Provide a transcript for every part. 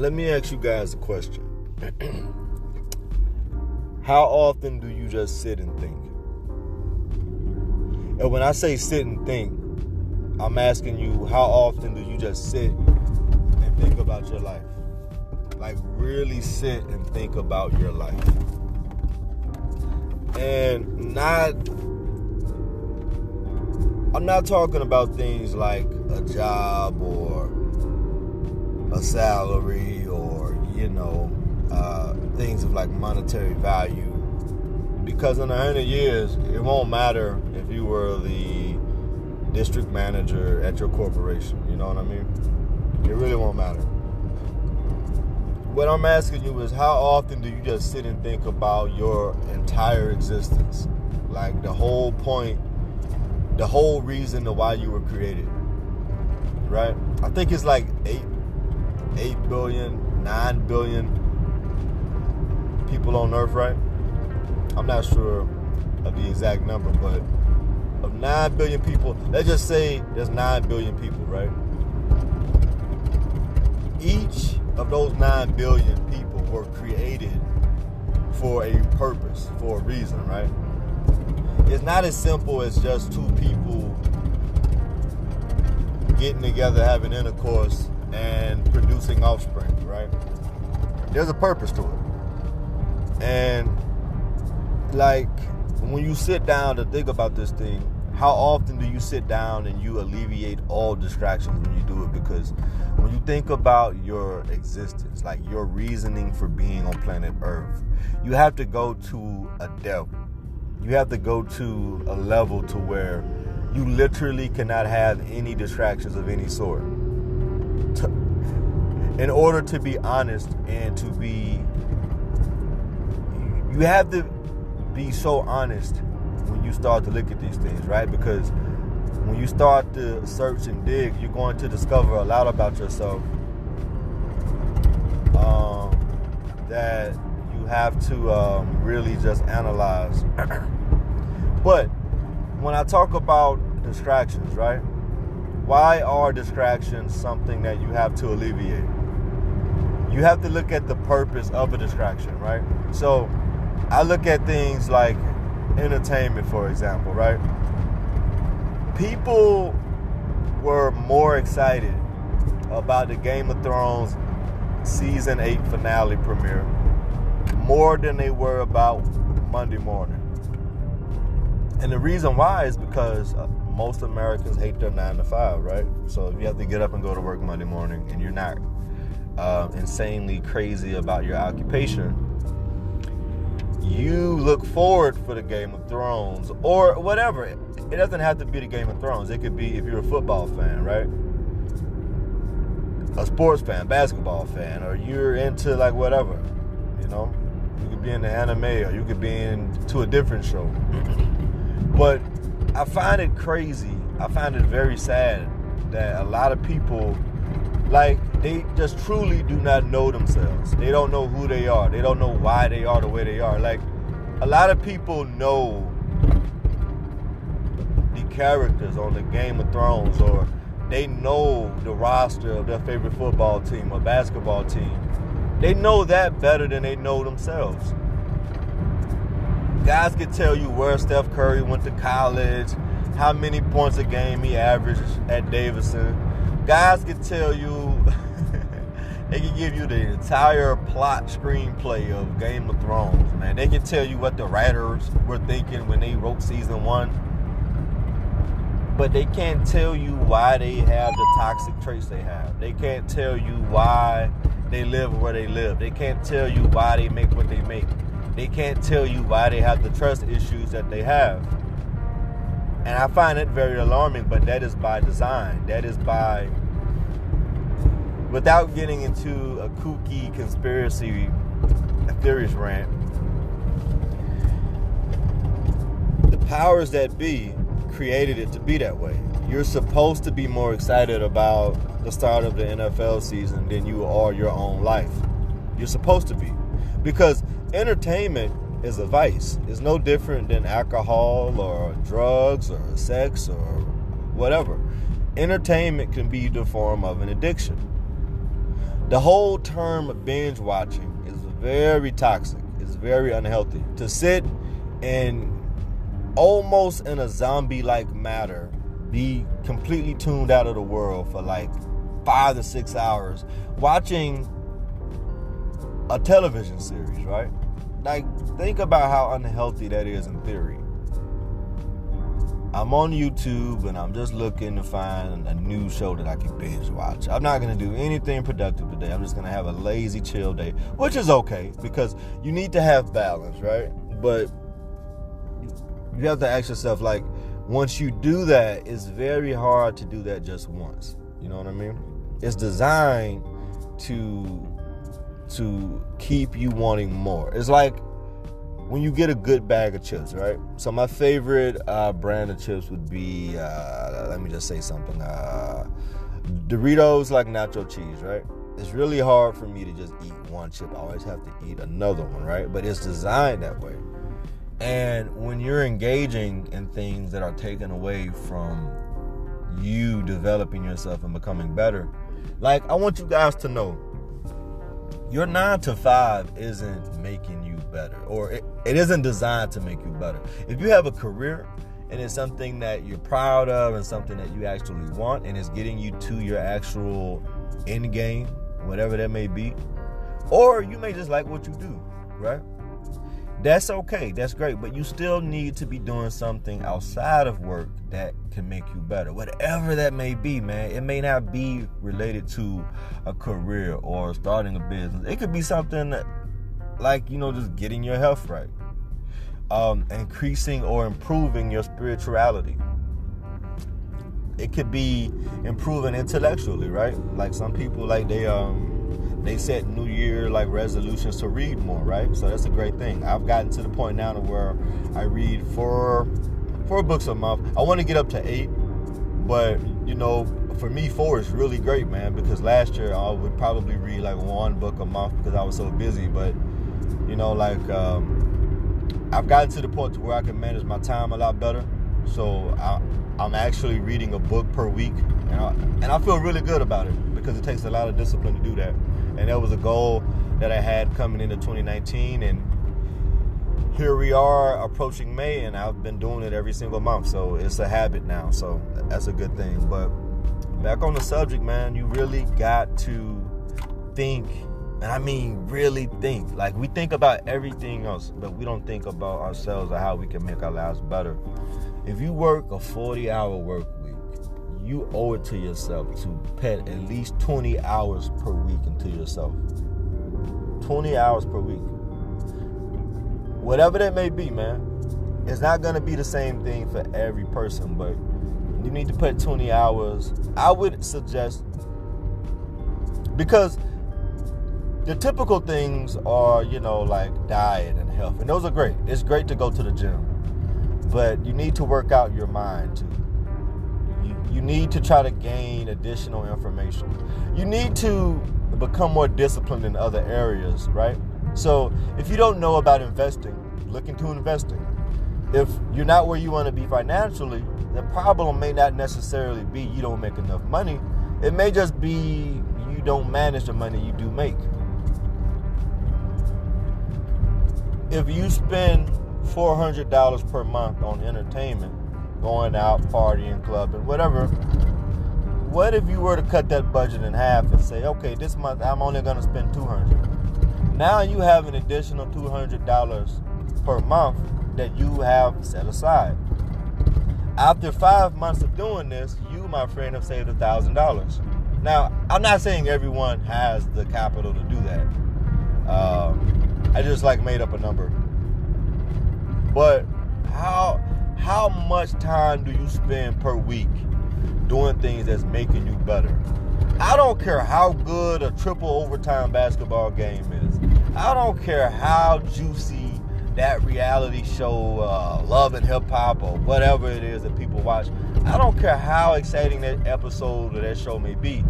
let me ask you guys a question. How often do you just sit and think? And when I say sit and think, I'm asking you, how often do you just sit and think about your life? Like, really sit and think about your life. And I'm not talking about things like a job or a salary or, things of like monetary value. Because in 100 years, it won't matter if you were the district manager at your corporation. You know what I mean? It really won't matter. What I'm asking you is, how often do you just sit and think about your entire existence? Like the whole point, the whole reason to why you were created, right? I think it's like 8 billion, 9 billion people on Earth, right? I'm not sure of the exact number, but of 9 billion people, let's just say there's 9 billion people, right? Each of those 9 billion people were created for a purpose, for a reason, right? It's not as simple as just two people getting together, having intercourse, and producing offspring, right? There's a purpose to it. And like, when you sit down to think about this thing, how often do you sit down and you alleviate all distractions when you do it? Because when you think about your existence, like your reasoning for being on planet Earth, you have to go to a depth. You have to go to a level to where you literally cannot have any distractions of any sort. In order to be honest and to be, you have to be so honest when you start to look at these things, right? Because when you start to search and dig, you're going to discover a lot about yourself that you have to really just analyze. But when I talk about distractions, right? Why are distractions something that you have to alleviate? You have to look at the purpose of a distraction, right? So I look at things like entertainment, for example, right? People were more excited about the Game of Thrones season 8 finale premiere more than they were about Monday morning. And the reason why is because most Americans hate their 9 to 5, right? So if you have to get up and go to work Monday morning and you're not insanely crazy about your occupation, you look forward for the Game of Thrones or whatever. It doesn't have to be the Game of Thrones. It could be if you're a football fan, right? A sports fan, basketball fan, or you're into like whatever, you know? You could be into anime or you could be into a different show. But I find it crazy. I find it very sad that a lot of people, like, they just truly do not know themselves. They don't know who they are. They don't know why they are the way they are. Like, a lot of people know the characters on the Game of Thrones, or they know the roster of their favorite football team or basketball team. They know that better than they know themselves. Guys can tell you where Steph Curry went to college, how many points a game he averaged at Davidson. Guys can tell you, they can give you the entire plot screenplay of Game of Thrones, man. They can tell you what the writers were thinking when they wrote season 1. But they can't tell you why they have the toxic traits they have. They can't tell you why they live where they live. They can't tell you why they make what they make. They can't tell you why they have the trust issues that they have. And I find it very alarming, but that is by design. That is by, without getting into a kooky conspiracy theories rant, the powers that be created it to be that way. You're supposed to be more excited about the start of the NFL season than you are your own life. You're supposed to be. Because entertainment is a vice. It's no different than alcohol or drugs or sex or whatever. Entertainment can be the form of an addiction. The whole term binge watching is very toxic. It's very unhealthy. To sit and almost in a zombie-like manner be completely tuned out of the world for like 5 to 6 hours watching a television series, right? Like, think about how unhealthy that is in theory. I'm on YouTube and I'm just looking to find a new show that I can binge watch. I'm not going to do anything productive today. I'm just going to have a lazy, chill day, which is okay because you need to have balance, right? But you have to ask yourself, like, once you do that, it's very hard to do that just once. You know what I mean? It's designed to keep you wanting more. It's like when you get a good bag of chips, right? So my favorite brand of chips would be, let me just say something, Doritos, like nacho cheese, right? It's really hard for me to just eat one chip. I always have to eat another one, right? But it's designed that way. And when you're engaging in things that are taken away from you developing yourself and becoming better, like, I want you guys to know, your 9 to 5 isn't making you better, or it isn't designed to make you better. If you have a career and it's something that you're proud of and something that you actually want and it's getting you to your actual end game, whatever that may be, or you may just like what you do, right? That's okay. That's great. But you still need to be doing something outside of work that can make you better. Whatever that may be, man. It may not be related to a career or starting a business. It could be something that, like, just getting your health right. Increasing or improving your spirituality. It could be improving intellectually, right? Like some people, like they set New Year like resolutions to read more, right? So that's a great thing. I've gotten to the point now to where I read four books a month. I want to get up to 8, but for me 4 is really great, man, because last year I would probably read like 1 book a month because I was so busy. But I've gotten to the point to where I can manage my time a lot better. So I'm actually reading a book per week, and I feel really good about it because it takes a lot of discipline to do that. And that was a goal that I had coming into 2019, and here we are approaching May, and I've been doing it every single month, so it's a habit now, so that's a good thing. But back on the subject, man, you really got to think, and I mean really think. Like, we think about everything else, but we don't think about ourselves or how we can make our lives better. If you work a 40-hour work week, you owe it to yourself to put at least 20 hours per week into yourself. 20 hours per week. Whatever that may be, man. It's not going to be the same thing for every person, but you need to put 20 hours. I would suggest, because the typical things are, like diet and health, and those are great. It's great to go to the gym, but you need to work out your mind too. You need to try to gain additional information. You need to become more disciplined in other areas, right? So if you don't know about investing, look into investing. If you're not where you want to be financially, the problem may not necessarily be you don't make enough money. It may just be you don't manage the money you do make. If you spend $400 per month on entertainment, going out, partying, clubbing, whatever, what if you were to cut that budget in half and say, okay, this month I'm only going to spend $200. Now you have an additional $200 per month that you have set aside. After 5 months of doing this, you, my friend, have saved $1,000. Now, I'm not saying everyone has the capital to do that. I just made up a number. But how much time do you spend per week doing things that's making you better? I don't care how good a triple overtime basketball game is. I don't care how juicy that reality show, Love and Hip Hop, or whatever it is that people watch. I don't care how exciting that episode of that show may be.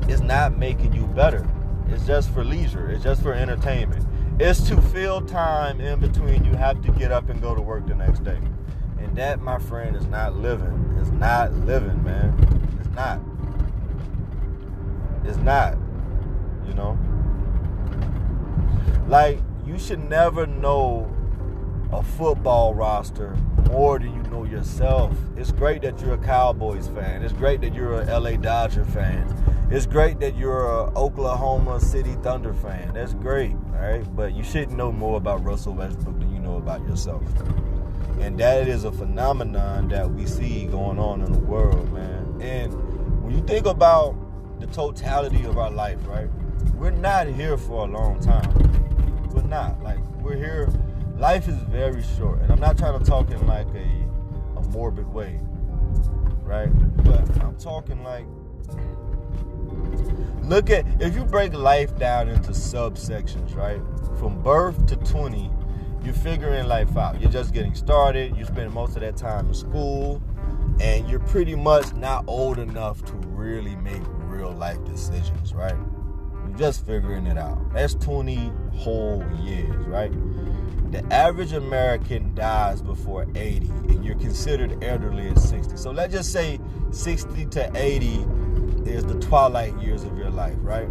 It's not making you better. It's just for leisure. It's just for entertainment. It's to fill time in between you have to get up and go to work the next day. And that, my friend, is not living. It's not living, man. It's not. It's not. you know? Like, you should never know a football roster more than you know yourself. It's great that you're a Cowboys fan. It's great that you're a LA Dodger fan. It's great that you're a Oklahoma City Thunder fan. That's great, all right? But you shouldn't know more about Russell Westbrook than you know about yourself. And that is a phenomenon that we see going on in the world, man. And when you think about the totality of our life, right? We're not here for a long time. We're not. Like, we're here. Life is very short. And I'm not trying to talk in like a morbid way, right? But I'm talking like, look at, if you break life down into subsections, right? From birth to 20, you're figuring life out. You're just getting started. You spend most of that time in school. And you're pretty much not old enough to really make real life decisions, right? You're just figuring it out. That's 20 whole years, right? The average American dies before 80, and you're considered elderly at 60. So let's just say 60 to 80 is the twilight years of your life, right?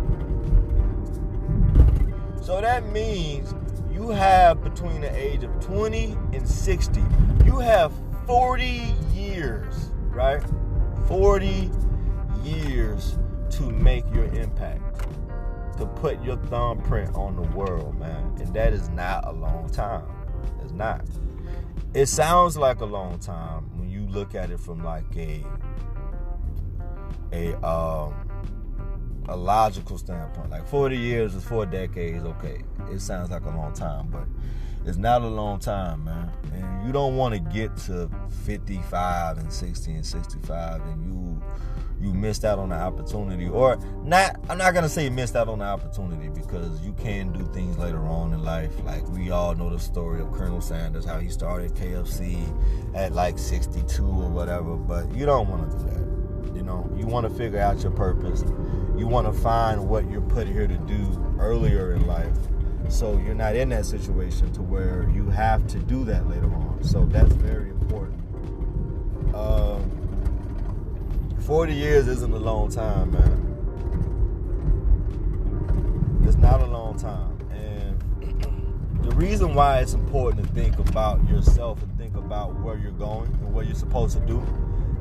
So that means you have between the age of 20 and 60, you have 40 years, right? 40 years to make your impact, to put your thumbprint on the world, man. And that is not a long time. It's not. It sounds like a long time when you look at it from like a logical standpoint. Like 40 years is 4 decades, okay. It sounds like a long time, but it's not a long time, man. And you don't want to get to 55 and 60 and 65 and you missed out on the opportunity. Or not, I'm not going to say you missed out on the opportunity, because you can do things later on in life. Like, we all know the story of Colonel Sanders, how he started KFC at like 62 or whatever, but you don't want to do that. You know, you want to figure out your purpose. You want to find what you're put here to do earlier in life, so you're not in that situation to where you have to do that later on. So that's very important. 40 years isn't a long time, man. It's not a long time. And the reason why it's important to think about yourself and think about where you're going and what you're supposed to do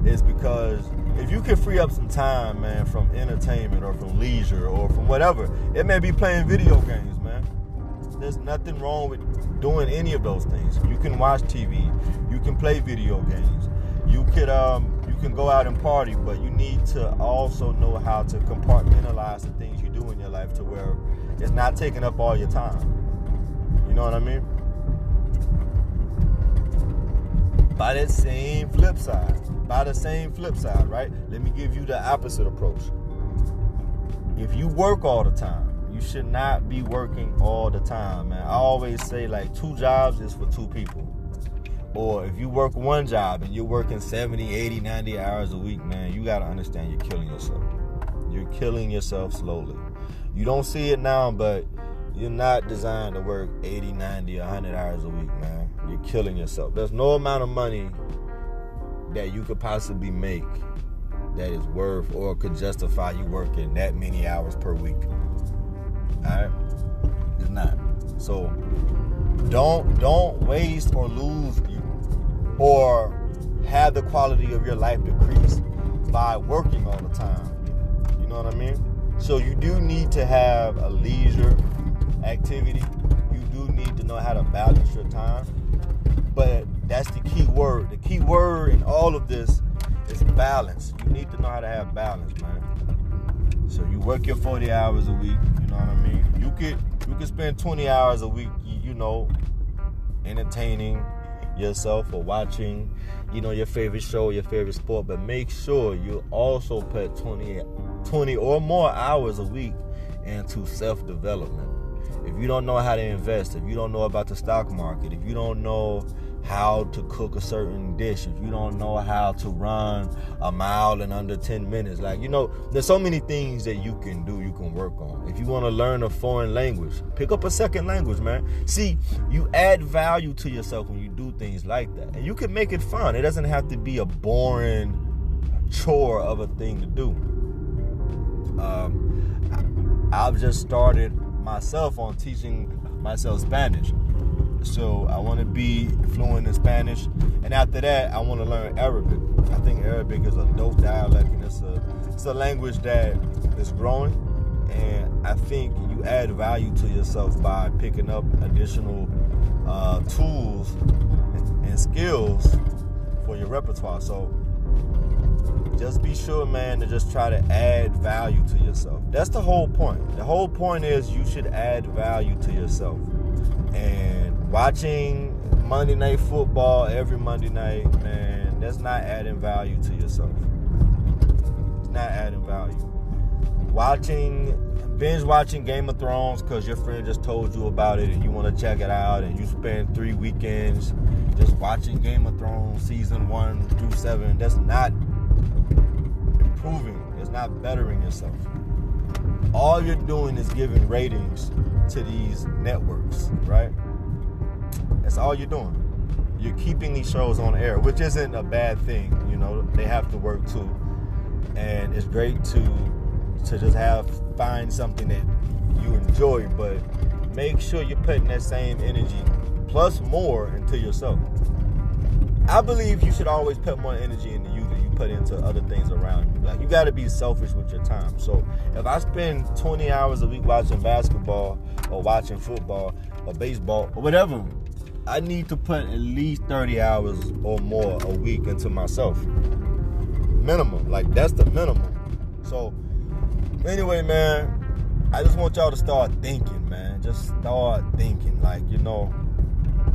is because if you can free up some time, man, from entertainment or from leisure or from whatever, it may be playing video games, man. There's nothing wrong with doing any of those things. You can watch TV. You can play video games. You can go out and party, but you need to also know how to compartmentalize the things you do in your life to where it's not taking up all your time. You know what I mean? By the same flip side, right? Let me give you the opposite approach. If you work all the time, you should not be working all the time, man. I always say, like, 2 jobs is for 2 people. Or if you work 1 job and you're working 70, 80, 90 hours a week, man, you got to understand you're killing yourself. You're killing yourself slowly. You don't see it now, but you're not designed to work 80, 90, 100 hours a week, man. You're killing yourself. There's no amount of money that you could possibly make that is worth or could justify you working that many hours per week. Alright? It's not. So don't waste or lose or have the quality of your life decrease by working all the time. You know what I mean? So you do need to have a leisure activity. You do need to know how to balance your time. But that's the key word. The key word in all of this is balance. You need to know how to have balance, man. So you work your 40 hours a week, you know what I mean? You could spend 20 hours a week, you know, entertaining yourself or watching, you know, your favorite show, your favorite sport, but make sure you also put 20 or more hours a week into self-development. If you don't know how to invest, if you don't know about the stock market, if you don't know how to cook a certain dish, if you don't know how to run a mile in under 10 minutes, like, you know, there's so many things that you can do, you can work on. If you want to learn a foreign language, pick up a second language, man. See, you add value to yourself when you do things like that. And you can make it fun. It doesn't have to be a boring chore of a thing to do. I've just started myself on teaching myself Spanish. So I want to be fluent in Spanish, and after that, I want to learn Arabic. I think Arabic is a dope dialect, and it's a language that is growing, and I think you add value to yourself by picking up additional tools and skills for your repertoire. So just be sure, man, to just try to add value to yourself. That's the whole point. The whole point is you should add value to yourself. And watching Monday Night Football every Monday night, man, that's not adding value to yourself. It's not adding value. Binge watching Game of Thrones because your friend just told you about it and you want to check it out, and you spend 3 weekends just watching Game of Thrones season 1 through 7. That's not improving. It's not bettering yourself. All you're doing is giving ratings to these networks, right? That's all you're doing. You're keeping these shows on air, which isn't a bad thing. You know, they have to work too, and it's great to just find something that you enjoy, but make sure you're putting that same energy plus more into yourself. I believe you should always put more energy into you than you put into other things around you. Like, you got to be selfish with your time. So if I spend 20 hours a week watching basketball or watching football or baseball or whatever, I need to put at least 30 hours or more a week into myself. Minimum. Like, that's the minimum. So anyway, man, I just want y'all to start thinking, man. Just start thinking. Like, you know,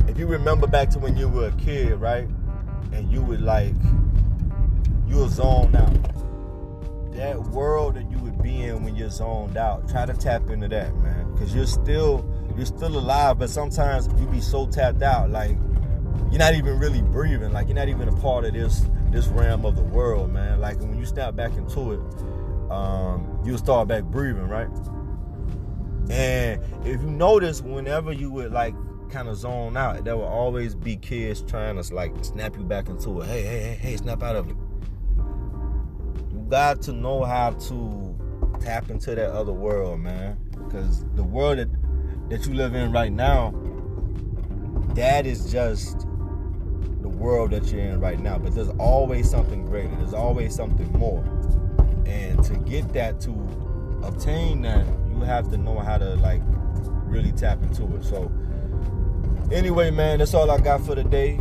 if you remember back to when you were a kid, right? And you were zoned out. That world that you would be in when you're zoned out, try to tap into that, man. Because you're still alive, but sometimes you be so tapped out, like you're not even really breathing. Like, you're not even a part of this realm of the world, man. Like, when you snap back into it, you'll start back breathing, right? And if you notice, whenever you would like kind of zone out, there will always be kids trying to like snap you back into it. Hey, snap out of it. You got to know how to tap into that other world, man. Because the world that you live in right now, that is just the world that you're in right now. But there's always something greater. There's always something more. And to get that, to obtain that, you have to know how to like really tap into it. So anyway, man, that's all I got for today.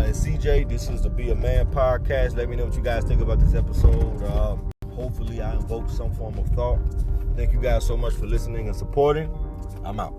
It's CJ. This is the Be a Man podcast. Let me know what you guys think about this episode. Hopefully I invoked some form of thought. Thank you guys so much for listening and supporting. I'm out.